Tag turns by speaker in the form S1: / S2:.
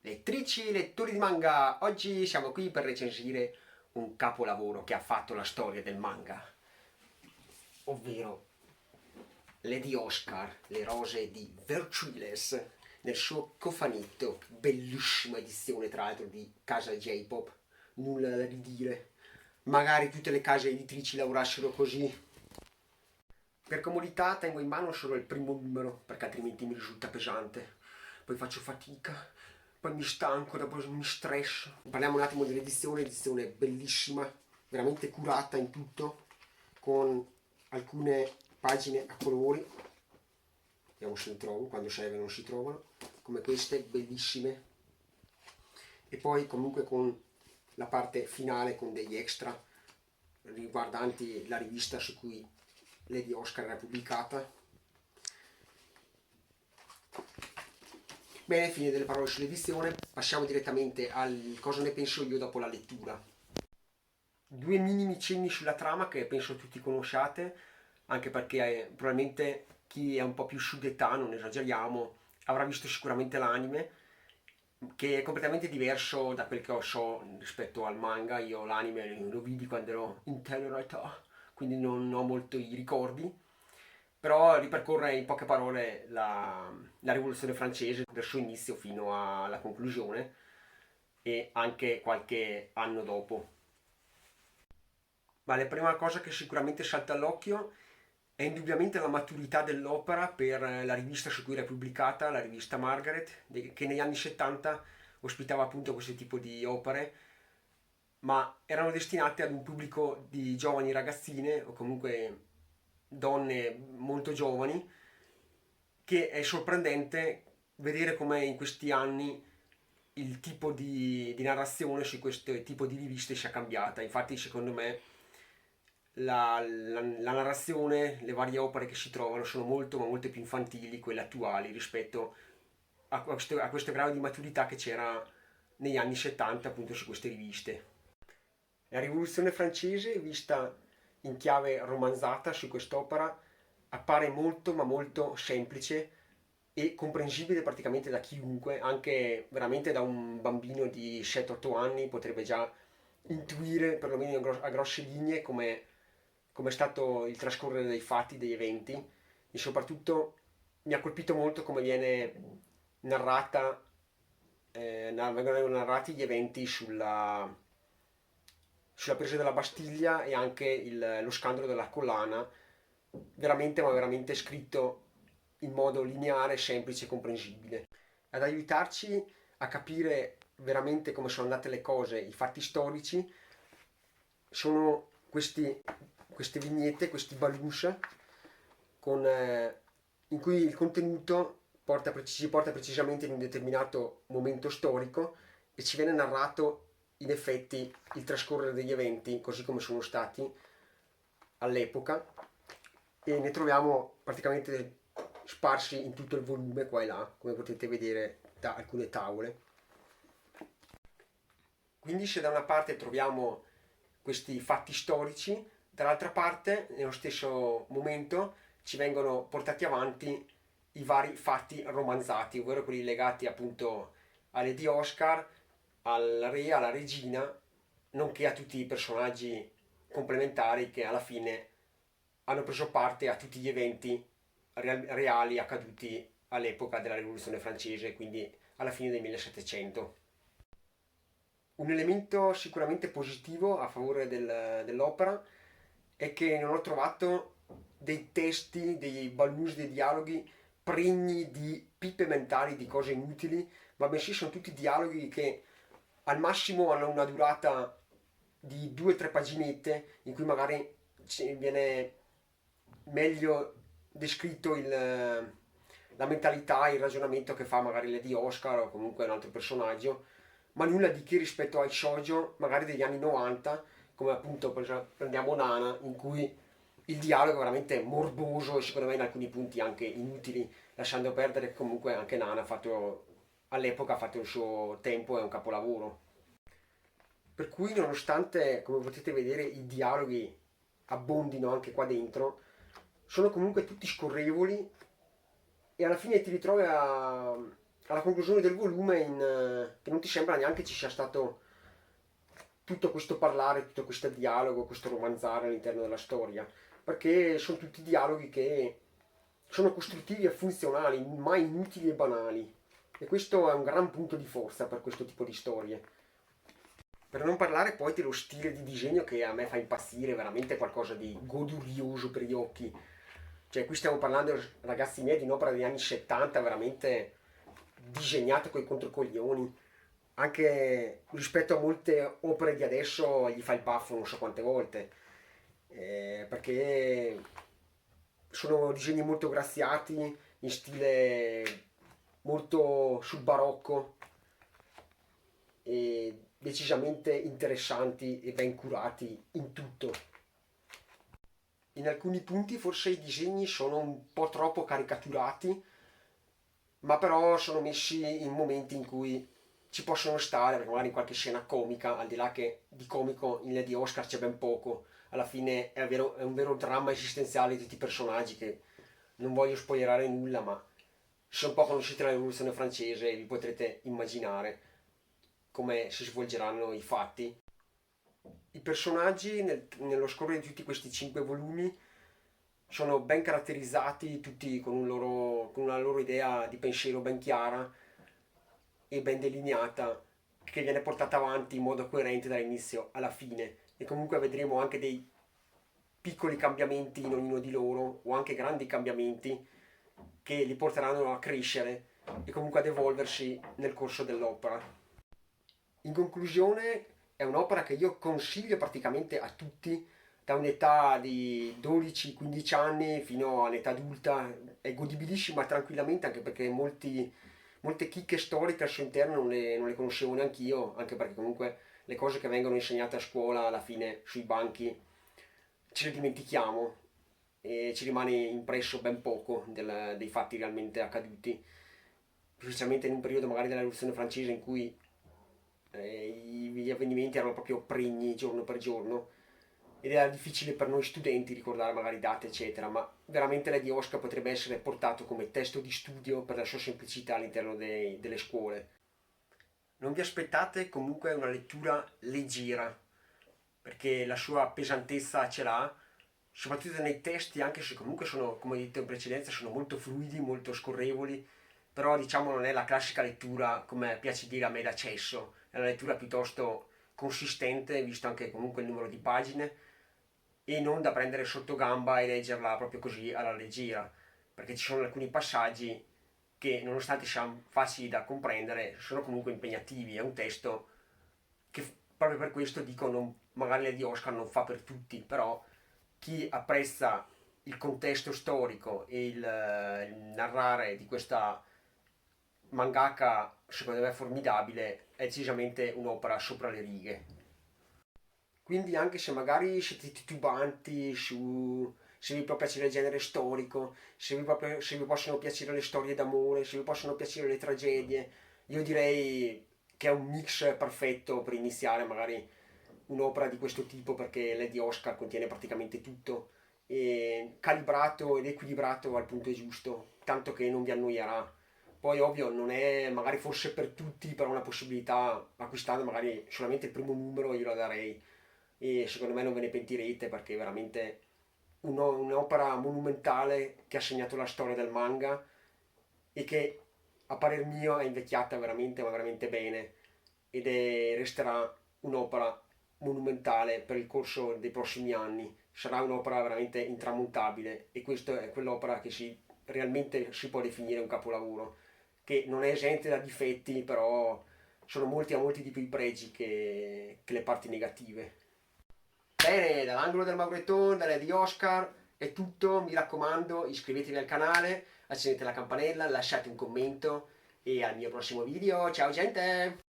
S1: Lettrici, lettori di manga, oggi siamo qui per recensire un capolavoro che ha fatto la storia del manga, ovvero Lady Oscar, le rose di Verchuiles, nel suo cofanetto, bellissima edizione tra l'altro di casa J-Pop, nulla da ridire. Magari tutte le case editrici lavorassero così. Per comodità tengo in mano solo il primo numero, perché altrimenti mi risulta pesante. Poi faccio fatica, poi mi stanco, dopo mi stresso. Parliamo un attimo dell'edizione, edizione bellissima, veramente curata in tutto, con alcune pagine a colori. Vediamo se li trovo, quando serve non si trovano, come queste, bellissime. E poi comunque con la parte finale con degli extra riguardanti la rivista su cui Lady Oscar era pubblicata. Bene, fine delle parole sull'edizione, passiamo direttamente al cosa ne penso io dopo la lettura. Due minimi cenni sulla trama che penso tutti conosciate, anche perché probabilmente chi è un po' più su d'età, non esageriamo, avrà visto sicuramente l'anime, che è completamente diverso da quel che so rispetto al manga. Io l'anime lo vidi quando ero in tenera età, quindi non ho molti ricordi, però ripercorre in poche parole la rivoluzione francese dal suo inizio fino alla conclusione e anche qualche anno dopo. Ma la prima cosa che sicuramente salta all'occhio è indubbiamente la maturità dell'opera per la rivista su cui era pubblicata, la rivista Margaret, che negli anni 70 ospitava appunto questo tipo di opere, ma erano destinate ad un pubblico di giovani ragazzine o comunque donne molto giovani, che è sorprendente vedere come in questi anni il tipo di narrazione su questo tipo di riviste sia cambiata. Infatti, secondo me, la narrazione, le varie opere che si trovano sono molto, ma molto più infantili, quelle attuali, rispetto a questo grado di maturità che c'era negli anni 70, appunto, su queste riviste. La rivoluzione francese, vista in chiave romanzata su quest'opera, appare molto, ma molto semplice e comprensibile praticamente da chiunque, anche veramente da un bambino di 7-8 anni potrebbe già intuire, perlomeno a grosse linee, come è stato il trascorrere dei fatti, degli eventi, e soprattutto mi ha colpito molto come viene narrata, vengono narrati gli eventi sulla presa della Bastiglia e anche lo scandalo della collana, veramente, ma veramente scritto in modo lineare, semplice e comprensibile. Ad aiutarci a capire veramente come sono andate le cose, i fatti storici, sono queste vignette, questi balloons, in cui il contenuto ci porta precisamente in un determinato momento storico e ci viene narrato in effetti il trascorrere degli eventi così come sono stati all'epoca, e ne troviamo praticamente sparsi in tutto il volume qua e là, come potete vedere da alcune tavole. Quindi se da una parte troviamo questi fatti storici, dall'altra parte, nello stesso momento, ci vengono portati avanti i vari fatti romanzati, ovvero quelli legati appunto alle di Oscar, al re, alla regina, nonché a tutti i personaggi complementari che alla fine hanno preso parte a tutti gli eventi reali accaduti all'epoca della Rivoluzione francese, quindi alla fine del 1700. Un elemento sicuramente positivo a favore dell'opera è che non ho trovato dei testi, dei balloons, dei dialoghi pregni di pippe mentali, di cose inutili, ma bensì sono tutti dialoghi che al massimo hanno una durata di 2 o 3 paginette in cui magari viene meglio descritto la mentalità, il ragionamento che fa magari Lady Oscar o comunque un altro personaggio, ma nulla di che rispetto ai shoujo magari degli anni 90, come appunto prendiamo Nana, in cui il dialogo è veramente morboso e secondo me in alcuni punti anche inutili, lasciando perdere che comunque anche Nana all'epoca ha fatto il suo tempo, è un capolavoro. Per cui nonostante, come potete vedere, i dialoghi abbondino anche qua dentro, sono comunque tutti scorrevoli e alla fine ti ritrovi alla conclusione del volume che non ti sembra neanche ci sia stato tutto questo parlare, tutto questo dialogo, questo romanzare all'interno della storia, perché sono tutti dialoghi che sono costruttivi e funzionali, mai inutili e banali. E questo è un gran punto di forza per questo tipo di storie. Per non parlare poi dello stile di disegno che a me fa impazzire, veramente qualcosa di godurioso per gli occhi. Cioè, qui stiamo parlando, ragazzi miei, di un'opera degli anni 70, veramente disegnata coi controcoglioni. Anche rispetto a molte opere di adesso gli fa il baffo non so quante volte. Perché sono disegni molto graziati, in stile molto sul barocco e decisamente interessanti e ben curati in tutto. In alcuni punti forse i disegni sono un po' troppo caricaturati, ma però sono messi in momenti in cui ci possono stare, perché magari in qualche scena comica, al di là che di comico in Lady Oscar c'è ben poco, alla fine è un vero dramma esistenziale di tutti i personaggi che non voglio spoilerare nulla, ma se un po' conoscete la rivoluzione francese vi potrete immaginare come si svolgeranno i fatti. I personaggi nello scorrere di tutti questi 5 volumi sono ben caratterizzati, tutti con, con una loro idea di pensiero ben chiara e ben delineata, che viene portata avanti in modo coerente dall'inizio alla fine. E comunque vedremo anche dei piccoli cambiamenti in ognuno di loro, o anche grandi cambiamenti, che li porteranno a crescere e comunque ad evolversi nel corso dell'opera. In conclusione, è un'opera che io consiglio praticamente a tutti, da un'età di 12-15 anni fino all'età adulta. È godibilissima tranquillamente, anche perché molte chicche storiche al suo interno non le conoscevo neanche io, anche perché comunque le cose che vengono insegnate a scuola alla fine sui banchi ce le dimentichiamo e ci rimane impresso ben poco dei fatti realmente accaduti, specialmente in un periodo magari della rivoluzione francese in cui gli avvenimenti erano proprio pregni giorno per giorno ed era difficile per noi studenti ricordare magari date eccetera, ma veramente Lady Oscar potrebbe essere portato come testo di studio per la sua semplicità all'interno delle scuole. Non vi aspettate comunque una lettura leggera, perché la sua pesantezza ce l'ha, soprattutto nei testi, anche se comunque sono, come detto in precedenza, sono molto fluidi, molto scorrevoli, però diciamo non è la classica lettura, come piace dire a me, da cesso, è una lettura piuttosto consistente, visto anche comunque il numero di pagine, e non da prendere sotto gamba e leggerla proprio così alla leggera, perché ci sono alcuni passaggi che nonostante siano facili da comprendere, sono comunque impegnativi, è un testo che proprio per questo dico, magari Lady Oscar non fa per tutti, però chi apprezza il contesto storico e il narrare di questa mangaka, secondo me formidabile, è decisamente un'opera sopra le righe. Quindi anche se magari siete titubanti su se vi può piacere il genere storico, se vi possono piacere le storie d'amore, se vi possono piacere le tragedie, io direi che è un mix perfetto per iniziare magari un'opera di questo tipo perché Lady Oscar contiene praticamente tutto, e calibrato ed equilibrato al punto giusto, tanto che non vi annoierà. Poi ovvio non è magari forse per tutti, però una possibilità acquistando magari solamente il primo numero io la darei e secondo me non ve ne pentirete perché è veramente un'opera monumentale che ha segnato la storia del manga e che a parer mio è invecchiata veramente ma veramente bene resterà un'opera monumentale per il corso dei prossimi anni. Sarà un'opera veramente intramontabile e questa è quell'opera che realmente si può definire un capolavoro, che non è esente da difetti, però sono molti a molti di più i pregi che le parti negative. Bene, dall'angolo del Mauretton, dalle di Oscar è tutto, mi raccomando iscrivetevi al canale, accendete la campanella, lasciate un commento e al mio prossimo video, ciao gente!